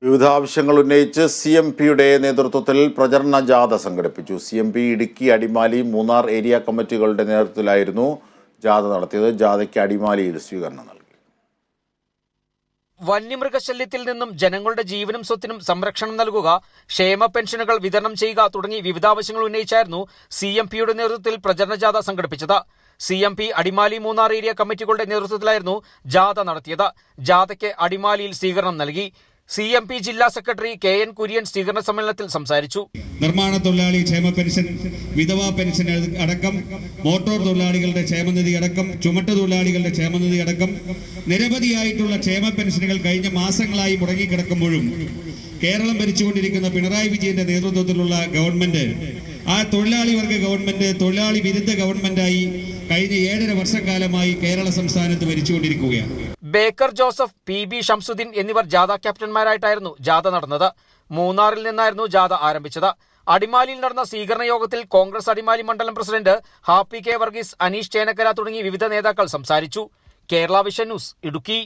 വിവിധ ആവശ്യങ്ങൾ ഉന്നയിച്ച് CMPയുടെ നേതൃത്വത്തിൽ പ്രചരണ ജാഥ സംഘടിപ്പിച്ചു. CMP ഇടുക്കി, അടിമാലി, മൂന്നാർ ഏരിയ കമ്മിറ്റികളുടെ നേതൃത്വത്തിലായിരുന്നു ജാഥ നടത്തിയത്. ജാഥയ്ക്ക് അടിമാലിയിൽ സ്വീകരണം നൽകി. വന്യമൃഗശല്യത്തിൽ നിന്നും ജനങ്ങളുടെ ജീവനും സ്വത്തിനും സംരക്ഷണം നൽകുക, ക്ഷേമ പെൻഷനുകൾ വിതരണം ചെയ്യുക തുടങ്ങി വിവിധ ആവശ്യങ്ങൾ ഉന്നയിച്ചായിരുന്നു CMPയുടെ നേതൃത്വത്തിൽ പ്രചരണ ജാഥ സംഘടിപ്പിച്ചത്. CMP അടിമാലി, മൂന്നാർ ഏരിയ കമ്മിറ്റികളുടെ നേതൃത്വത്തിലായിരുന്നു ജാഥ നടത്തിയത്. ജാഥയ്ക്ക് അടിമാലിയിൽ സ്വീകരണം നൽകി. CMP ജില്ലാ സെക്രട്ടറി KN കുര്യൻ സ്വീകരണ സമ്മേളനത്തിൽ സംസാരിച്ചു. നിർമ്മാണ തൊഴിലാളി ക്ഷേമ പെൻഷൻ, വിധവാ പെൻഷൻ അടക്കം, മോട്ടോർ തൊഴിലാളികളുടെ ക്ഷേമനിധി അടക്കം, ചുമട്ടുതൊഴിലാളികളുടെ ക്ഷേമനിധി അടക്കം നിരവധിയായിട്ടുള്ള ക്ഷേമ പെൻഷനുകൾ കഴിഞ്ഞ മാസങ്ങളായി മുടങ്ങിക്കിടക്കുമ്പോഴും കേരളം ഭരിച്ചുകൊണ്ടിരിക്കുന്ന പിണറായി വിജയന്റെ നേതൃത്വത്തിലുള്ള ഗവൺമെന്റ് ആ തൊഴിലാളി വർഗ ഗവൺമെന്റ് തൊഴിലാളി വിരുദ്ധ ഗവൺമെന്റായി കഴിഞ്ഞ 7.5 വർഷക്കാലമായി കേരള സംസ്ഥാനത്ത് ഭരിച്ചുകൊണ്ടിരിക്കുകയാണ്. ബേക്കർ ജോസഫ്, PB ഷംസുദ്ദീൻ എന്നിവർ ജാഥ ക്യാപ്റ്റന്മാരായിട്ടായിരുന്നു ജാഥ നടന്നത്. മൂന്നാറിൽ നിന്നായിരുന്നു ജാഥ ആരംഭിച്ചത്. അടിമാലിയിൽ നടന്ന സ്വീകരണ യോഗത്തിൽ കോൺഗ്രസ് അടിമാലി മണ്ഡലം president happy K Varghese, Aneesh Chenakkara തുടങ്ങി വിവിധ നേതാക്കൾ സംസാരിച്ചു. Kerala vision news, Idukki.